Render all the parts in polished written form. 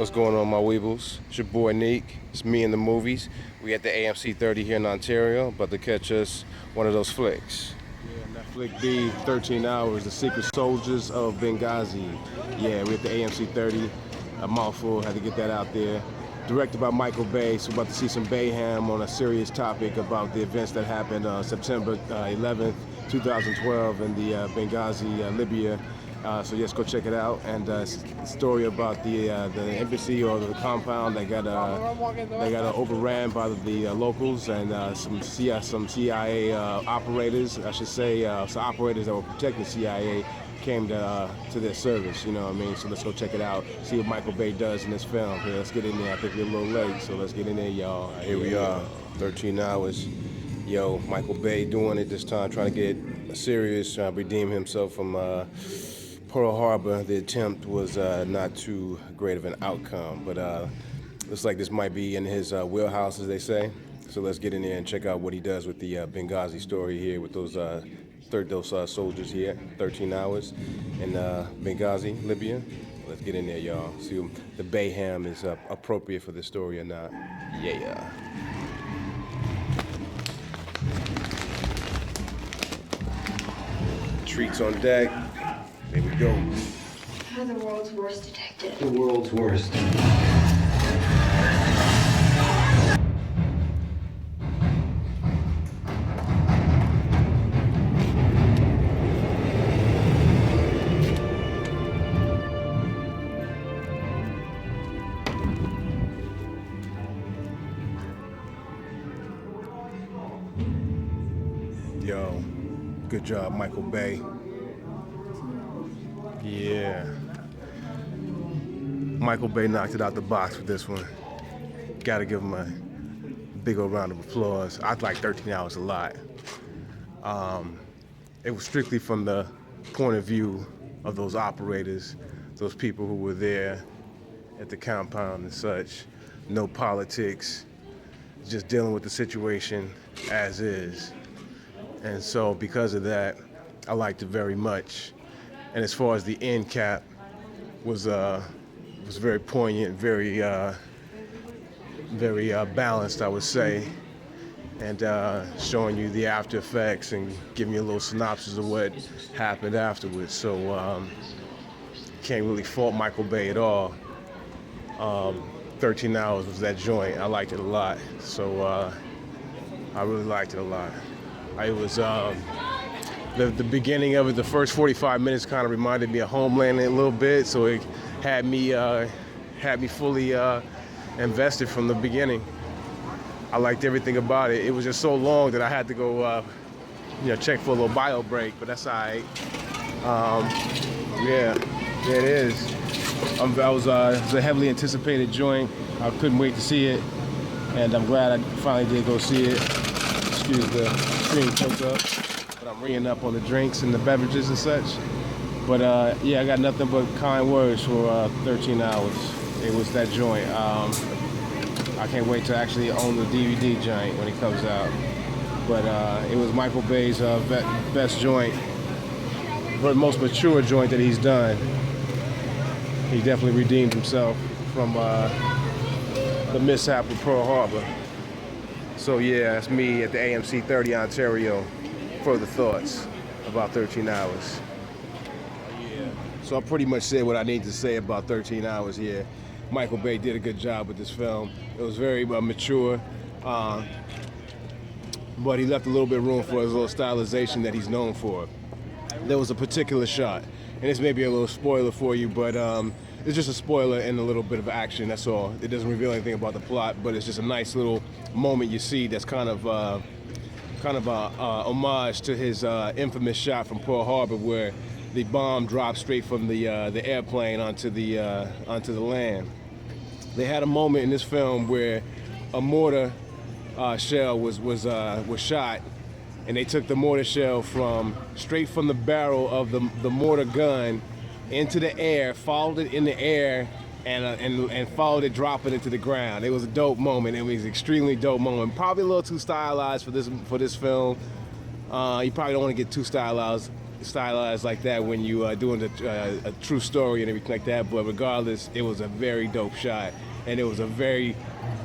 What's going on, my weebles? It's your boy Neek. It's me in the movies. We at the AMC 30 here in Ontario, about to catch us one of those flicks. Yeah, and that flick B, 13 Hours, The Secret Soldiers of Benghazi. Yeah, we at the AMC 30. A mouthful, had to get that out there. Directed by Michael Bay, so we're about to see some Bayham on a serious topic about the events that happened September 11th, 2012 in the Benghazi, Libya. So yes, go check it out. And a story about the embassy or the compound that got overran by the locals and some CIA operators, I should say, some operators that were protecting CIA came to their service. You know what I mean? So let's go check it out. See what Michael Bay does in this film. Here, let's get in there. I think we're a little late, so let's get in there, y'all. Here we are, 13 Hours. Yo, Michael Bay doing it this time, trying to get serious, trying to redeem himself from Pearl Harbor. The attempt was not too great of an outcome, but looks like this might be in his wheelhouse, as they say. So let's get in there and check out what he does with the Benghazi story here with those soldiers here, 13 Hours in Benghazi, Libya. Let's get in there, y'all. See if the Bayham is appropriate for this story or not. Yeah. Treats on deck. There we go. You're the world's worst detective. The world's worst. Yo, good job, Michael Bay. Yeah. Michael Bay knocked it out the box with this one. Gotta give him a big old round of applause. I like 13 Hours a lot. It was strictly from the point of view of those operators, those people who were there at the compound and such. No politics, just dealing with the situation as is. And so because of that, I liked it very much. And as far as the end cap was very poignant, very balanced, I would say, and showing you the after effects and giving you a little synopsis of what happened afterwards. So can't really fault Michael Bay at all. 13 Hours was that joint. I liked it a lot. So I really liked it a lot. It was the beginning of it, the first 45 minutes kind of reminded me of Homeland a little bit, so it had me fully invested from the beginning. I liked everything about it. It was just so long that I had to go check for a little bio break, but that's all right. Yeah, it is. It was a heavily anticipated joint. I couldn't wait to see it, and I'm glad I finally did go see it. Excuse the screen choke up. But I'm ringing up on the drinks and the beverages and such. But yeah, I got nothing but kind words for 13 Hours. It was that joint. I can't wait to actually own the DVD joint when it comes out. But it was Michael Bay's best joint, but most mature joint that he's done. He definitely redeemed himself from the mishap with Pearl Harbor. So yeah, that's me at the AMC 30 Ontario. Further thoughts about 13 Hours. Yeah. So I pretty much said what I need to say about 13 Hours here. Michael Bay did a good job with this film. It was very mature, but he left a little bit of room for his little stylization that he's known for. There was a particular shot, and this may be a little spoiler for you, but it's just a spoiler and a little bit of action, that's all. It doesn't reveal anything about the plot, but it's just a nice little moment you see that's kind of a homage to his infamous shot from Pearl Harbor, where the bomb dropped straight from the airplane onto the land. They had a moment in this film where a mortar shell was shot, and they took the mortar shell straight from the barrel of the mortar gun into the air, followed it in the air, and followed it dropping into the ground. It was a dope moment. It was an extremely dope moment. Probably a little too stylized for this film. You probably don't want to get too stylized stylized like that when you doing a true story and everything like that. But regardless, it was a very dope shot, and it was a very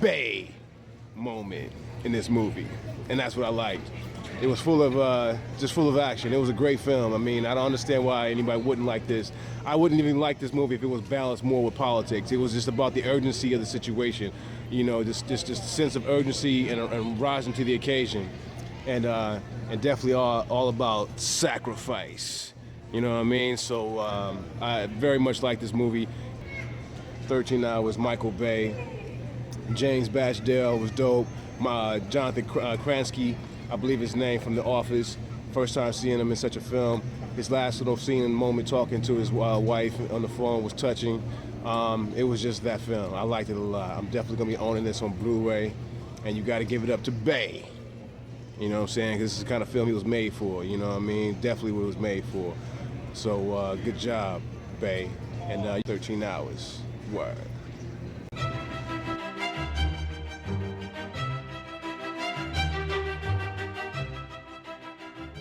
Bay moment in this movie, and that's what I liked. It was full of just full of action. It was a great film. I mean, I don't understand why anybody wouldn't like this. I wouldn't even like this movie if it was balanced more with politics. It was just about the urgency of the situation, you know, just sense of urgency and rising to the occasion, and definitely all about sacrifice. You know what I mean? So I very much like this movie. 13 Hours, Michael Bay. James Batchdale was dope. Jonathan Kransky, I believe his name, from The Office. First time seeing him in such a film. His last little scene moment talking to his wife on the phone was touching. It was just that film. I liked it a lot. I'm definitely gonna be owning this on Blu-ray, and you gotta give it up to Bay. You know what I'm saying? 'Cause this is the kind of film he was made for, you know what I mean? Definitely what it was made for. So good job, Bay. And 13 Hours. Word.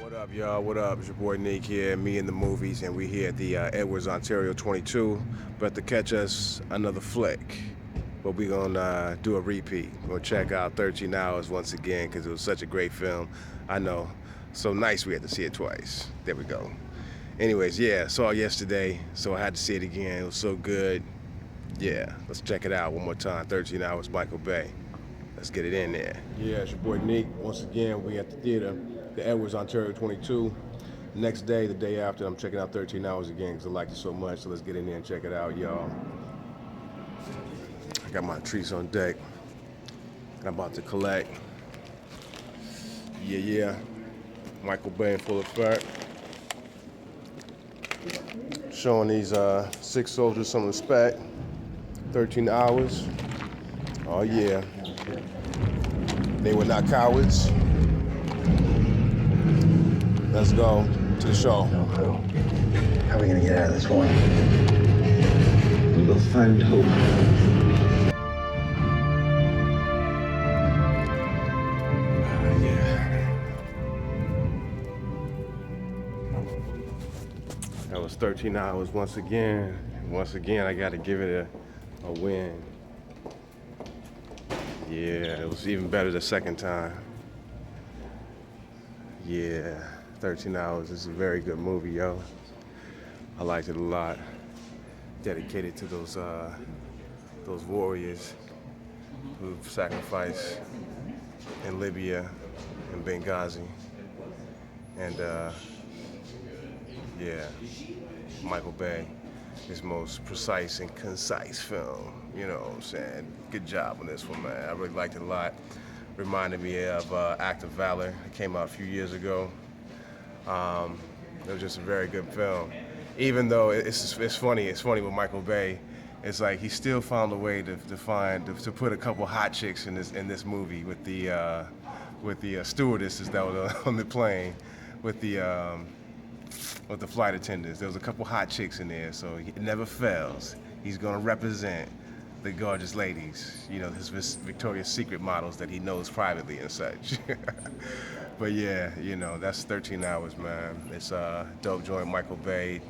What up, y'all? What up? It's your boy Nick here, me in the movies, and we here at the Edwards, Ontario 22. About to catch us another flick. But we're gonna do a repeat. We're gonna check out 13 Hours once again because it was such a great film. I know. So nice we had to see it twice. There we go. Anyways, yeah, saw it yesterday, so I had to see it again. It was so good. Yeah, let's check it out one more time. 13 Hours, Michael Bay. Let's get it in there. Yeah, it's your boy Nick. Once again, we at the theater, the Edwards, Ontario 22. Next day, the day after, I'm checking out 13 Hours again because I liked it so much. So let's get in there and check it out, y'all. I got my treats on deck. I'm about to collect. Yeah. Michael Bay in full effect. Showing these 6 soldiers some respect. 13 Hours. Oh yeah. They were not cowards. Let's go to the show. How are we gonna get out of this one? We will find hope. That was 13 Hours once again. Once again, I gotta give it a win. Yeah, it was even better the second time. Yeah, 13 Hours is a very good movie, yo. I liked it a lot. Dedicated to those warriors who've sacrificed in Libya and Benghazi. And yeah, Michael Bay, his most precise and concise film. You know what I'm saying? Good job on this one, man. I really liked it a lot. Reminded me of Act of Valor. It came out a few years ago. It was just a very good film. Even though it's funny with Michael Bay. It's like he still found a way to put a couple hot chicks in this movie with the stewardesses that were on the plane, with the flight attendants. There was a couple hot chicks in there, so it never fails. He's gonna represent the gorgeous ladies, you know, his Victoria's Secret models that he knows privately and such. But yeah, you know, that's 13 Hours, man. It's a dope joint. Michael Bay,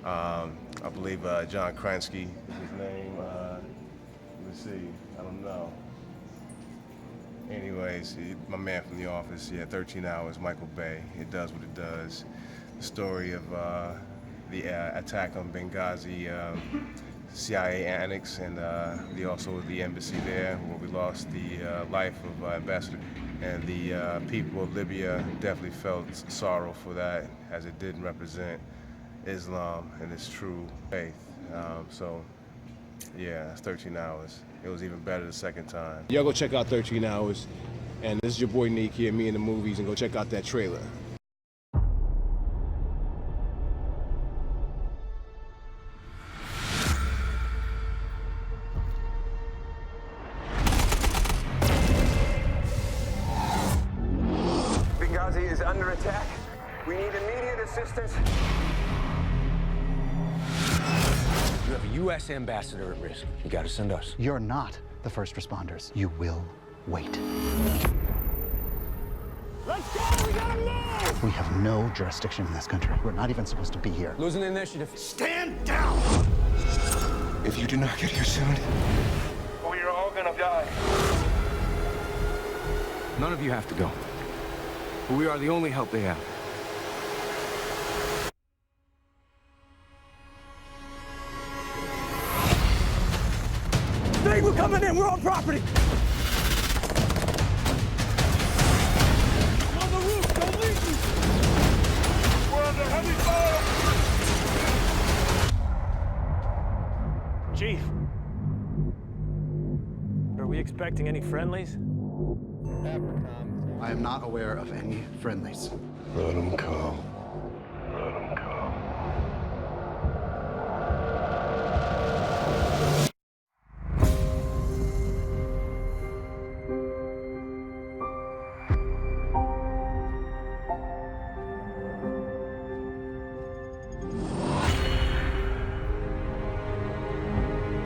I believe John Kransky is his name. Let's see, I don't know. Anyways, my man from The Office, yeah, 13 Hours, Michael Bay. It does what it does. The story of the attack on Benghazi, CIA annex, and also the embassy there, where we lost the life of Ambassador. And the people of Libya definitely felt sorrow for that, as it didn't represent Islam and its true faith. So, yeah, that's 13 Hours. It was even better the second time. Y'all go check out 13 Hours. And this is your boy Nick here, me in the movies, and go check out that trailer. Benghazi is under attack. We need immediate assistance. You have a U.S. ambassador at risk. You gotta send us. You're not the first responders. You will wait. Let's go! We gotta move! We have no jurisdiction in this country. We're not even supposed to be here. Losing the initiative. Stand down! If you do not get here soon, We are all gonna die. None of you have to go. But we are the only help they have. Hey, we're coming in. We're on property. I'm on the roof. Don't leave me. We're under heavy fire. Chief, are we expecting any friendlies? I am not aware of any friendlies. Let them come. Let them come.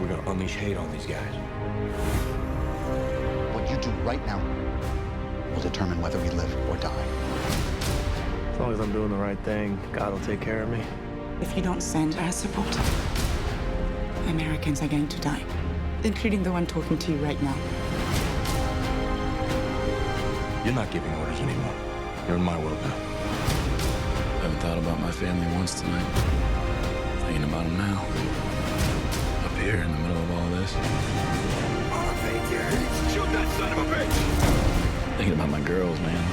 We're gonna unleash hate on these guys. What you do right now will determine whether we live or die. As long as I'm doing the right thing, God will take care of me. If you don't send our support, Americans are going to die, including the one talking to you right now. You're not giving orders anymore. You're in my world now. I haven't thought about my family once tonight. Thinking about them now. Up here in the middle of all this. Shoot that son of a bitch! Thinking about my girls, man.